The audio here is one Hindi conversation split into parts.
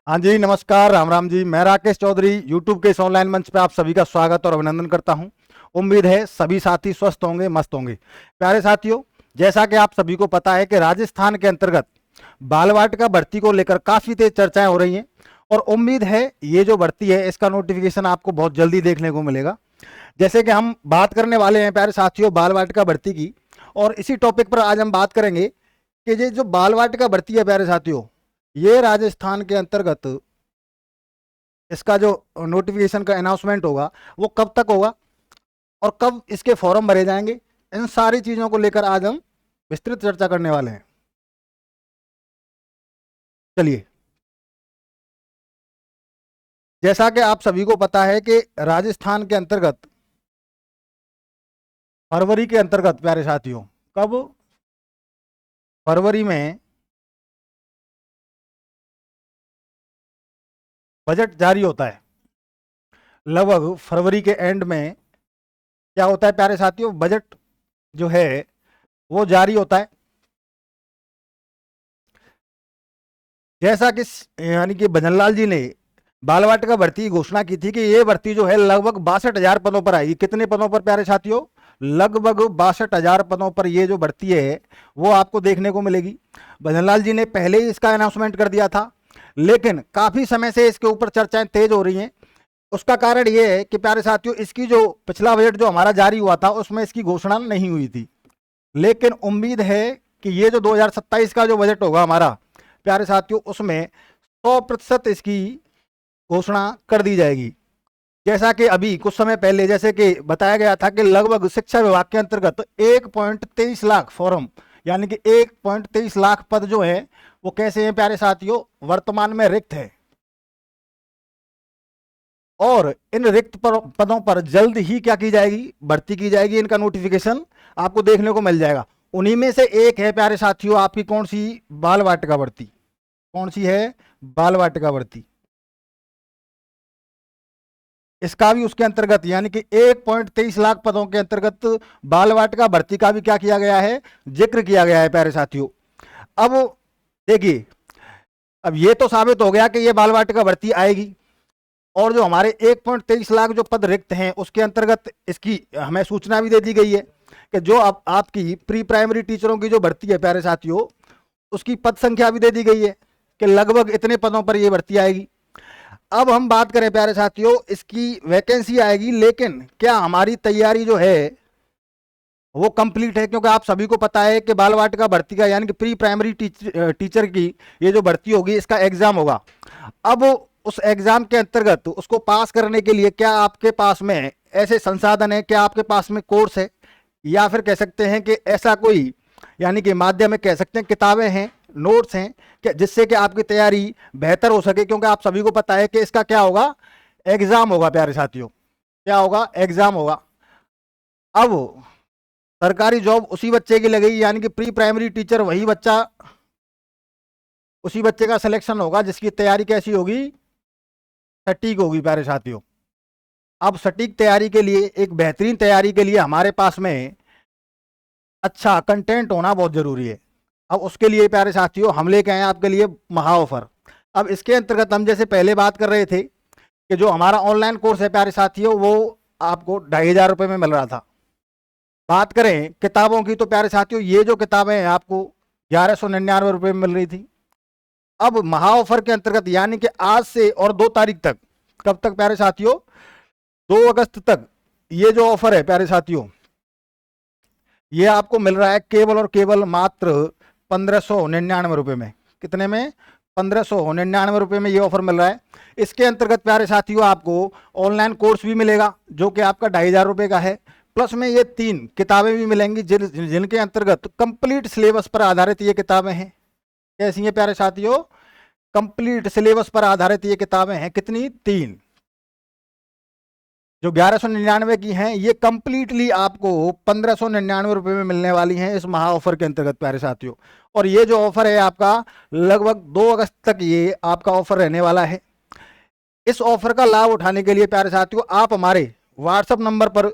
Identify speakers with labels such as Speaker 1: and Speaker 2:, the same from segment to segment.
Speaker 1: हाँ जी, नमस्कार, राम राम जी। मैं राकेश चौधरी यूट्यूब के इस ऑनलाइन मंच पे आप सभी का स्वागत और अभिनंदन करता हूं। उम्मीद है सभी साथी स्वस्थ होंगे, मस्त होंगे। प्यारे साथियों, जैसा कि आप सभी को पता है कि राजस्थान के अंतर्गत बालवाटिका भर्ती को लेकर काफ़ी तेज चर्चाएं हो रही हैं और उम्मीद है ये जो भर्ती है इसका नोटिफिकेशन आपको बहुत जल्दी देखने को मिलेगा। जैसे कि हम बात करने वाले हैं प्यारे साथियों बालवाटिका भर्ती की, और इसी टॉपिक पर आज हम बात करेंगे कि ये जो बालवाटिका भर्ती है प्यारे साथियों, ये राजस्थान के अंतर्गत इसका जो नोटिफिकेशन का अनाउंसमेंट होगा वो कब तक होगा और कब इसके फॉर्म भरे जाएंगे, इन सारी चीज़ों को लेकर आज हम विस्तृत चर्चा करने वाले हैं। चलिए, जैसा कि आप सभी को पता है कि राजस्थान के अंतर्गत फरवरी के अंतर्गत प्यारे साथियों, कब, फरवरी में बजट जारी होता है। लगभग फरवरी के एंड में क्या होता है प्यारे साथियों, बजट जो है वो जारी होता है। जैसा कि यानी कि भजनलाल जी ने बालवाटिका भर्ती की घोषणा की थी कि ये भर्ती जो है लगभग 62,000 पदों पर आएगी। कितने पदों पर प्यारे साथियों? लगभग 62,000 पदों पर ये जो भर्ती है वो आपको देखने को मिलेगी। भजनलाल जी ने पहले ही इसका अनाउंसमेंट कर दिया था, लेकिन काफी समय से इसके ऊपर चर्चाएं तेज हो रही हैं। उसका कारण ये है कि प्यारे साथियों, इसकी जो पिछला बजट जो हमारा जारी हुआ था उसमें इसकी घोषणा नहीं हुई थी, लेकिन उम्मीद है कि ये जो 2027 का जो बजट होगा हमारा प्यारे साथियों, उसमें 100% इसकी घोषणा कर दी जाएगी। जैसा कि अभी कुछ समय पहले जैसे कि बताया गया था कि लगभग शिक्षा विभाग के अंतर्गत 1.23 लाख फॉर्म, यानी कि 1.23 लाख पद जो है वो कैसे हैं प्यारे साथियों, वर्तमान में रिक्त है। और इन रिक्त पदों पर जल्द ही क्या की जाएगी, भर्ती की जाएगी। इनका नोटिफिकेशन आपको देखने को मिल जाएगा। उन्हीं में से एक है प्यारे साथियों आपकी कौन सी, बाल वाटिका भर्ती। कौन सी है? बाल वाटिका भर्ती। इसका भी उसके अंतर्गत यानी कि 1.23 लाख पदों के अंतर्गत बाल वाटिका भर्ती का भी क्या किया गया है, जिक्र किया गया है प्यारे साथियों। अब देखिए, अब ये तो साबित हो गया कि ये बाल वाटिका भर्ती आएगी, और जो हमारे 1.23 लाख जो पद रिक्त हैं उसके अंतर्गत इसकी हमें सूचना भी दे दी गई है कि जो अब आपकी प्री प्राइमरी टीचरों की जो भर्ती है प्यारे साथियों, उसकी पद संख्या भी दे दी गई है कि लगभग इतने पदों पर ये भर्ती आएगी। अब हम बात करें प्यारे साथियों, इसकी वैकेंसी आएगी, लेकिन क्या हमारी तैयारी जो है वो कंप्लीट है? क्योंकि आप सभी को पता है कि बाल वाटिका भर्ती का यानी कि प्री प्राइमरी टीचर की ये जो भर्ती होगी इसका एग्जाम होगा। अब उस एग्जाम के अंतर्गत उसको पास करने के लिए क्या आपके पास में ऐसे संसाधन है, क्या आपके पास में कोर्स है, या फिर कह सकते हैं कि ऐसा कोई यानी कि माध्यम है, कह सकते हैं किताबें हैं, नोट्स हैं, कि जिससे कि आपकी तैयारी बेहतर हो सके। क्योंकि आप सभी को पता है कि इसका क्या होगा, एग्जाम होगा प्यारे साथियों। क्या होगा? एग्जाम होगा। अब सरकारी जॉब उसी बच्चे की लगेगी, यानी कि प्री प्राइमरी टीचर वही बच्चा, उसी बच्चे का सिलेक्शन होगा जिसकी तैयारी कैसी होगी, सटीक होगी प्यारे साथियों। अब सटीक तैयारी के लिए, एक बेहतरीन तैयारी के लिए हमारे पास में अच्छा कंटेंट होना बहुत जरूरी है। अब उसके लिए प्यारे साथियों हम लेके आए आपके लिए महा ऑफर। अब इसके अंतर्गत हम जैसे पहले बात कर रहे थे कि जो हमारा ऑनलाइन कोर्स है प्यारे साथियों वो आपको 2,500 में मिल रहा था। बात करें किताबों की तो प्यारे साथियों ये जो किताबें हैं आपको 1,199 में मिल रही थी। अब महा ऑफर के अंतर्गत यानी कि आज से और 2 तारीख तक, कब तक प्यारे साथियों, 2 अगस्त तक, ये जो ऑफर है प्यारे साथियों ये आपको मिल रहा है केवल और केवल मात्र 1,599 में। कितने में? 1,599 में ये ऑफर मिल रहा है। इसके अंतर्गत प्यारे साथियों आपको ऑनलाइन कोर्स भी मिलेगा जो कि आपका 2,500 का है, प्लस में ये 3 किताबें भी मिलेंगी जिनके अंतर्गत कंप्लीट सिलेबस पर आधारित ये किताबें हैं। कैसी हैं प्यारे साथियों? कंप्लीट सिलेबस पर आधारित ये किताबें हैं। कितनी? 3। जो 1,199 की हैं ये कंप्लीटली आपको 1,599 में मिलने वाली हैं इस महा ऑफर के अंतर्गत प्यारे साथियों। और ये जो ऑफर है आपका लगभग 2 अगस्त तक ये आपका ऑफर रहने वाला है। इस ऑफर का लाभ उठाने के लिए प्यारे साथियों आप हमारे व्हाट्सएप नंबर पर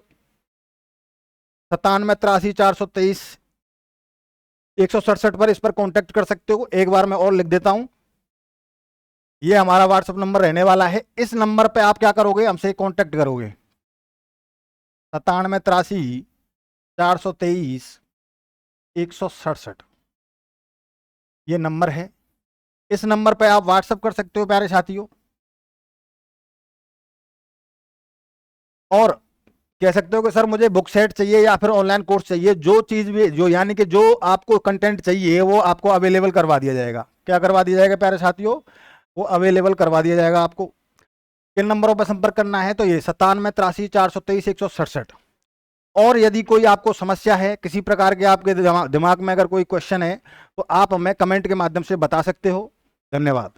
Speaker 1: 97 83 423 167 पर इस पर कॉन्टेक्ट कर सकते हो। एक बार मैं और लिख देता हूं, ये हमारा व्हाट्सएप नंबर रहने वाला है। इस नंबर पे आप क्या करोगे, हमसे कांटेक्ट करोगे। 9783 423 167 ये नंबर है। इस नंबर पे आप व्हाट्सएप कर सकते हो प्यारे साथियों, और कह सकते हो कि सर मुझे बुक सेट चाहिए या फिर ऑनलाइन कोर्स चाहिए। जो चीज भी, जो यानी कि जो आपको कंटेंट चाहिए वो आपको अवेलेबल करवा दिया जाएगा। क्या करवा दिया जाएगा प्यारे साथियों, वो अवेलेबल करवा दिया जाएगा आपको। किन नंबरों पर संपर्क करना है, तो ये 9783 423 167। और यदि कोई आपको समस्या है, किसी प्रकार के आपके दिमाग में अगर कोई क्वेश्चन है, तो आप हमें कमेंट के माध्यम से बता सकते हो। धन्यवाद।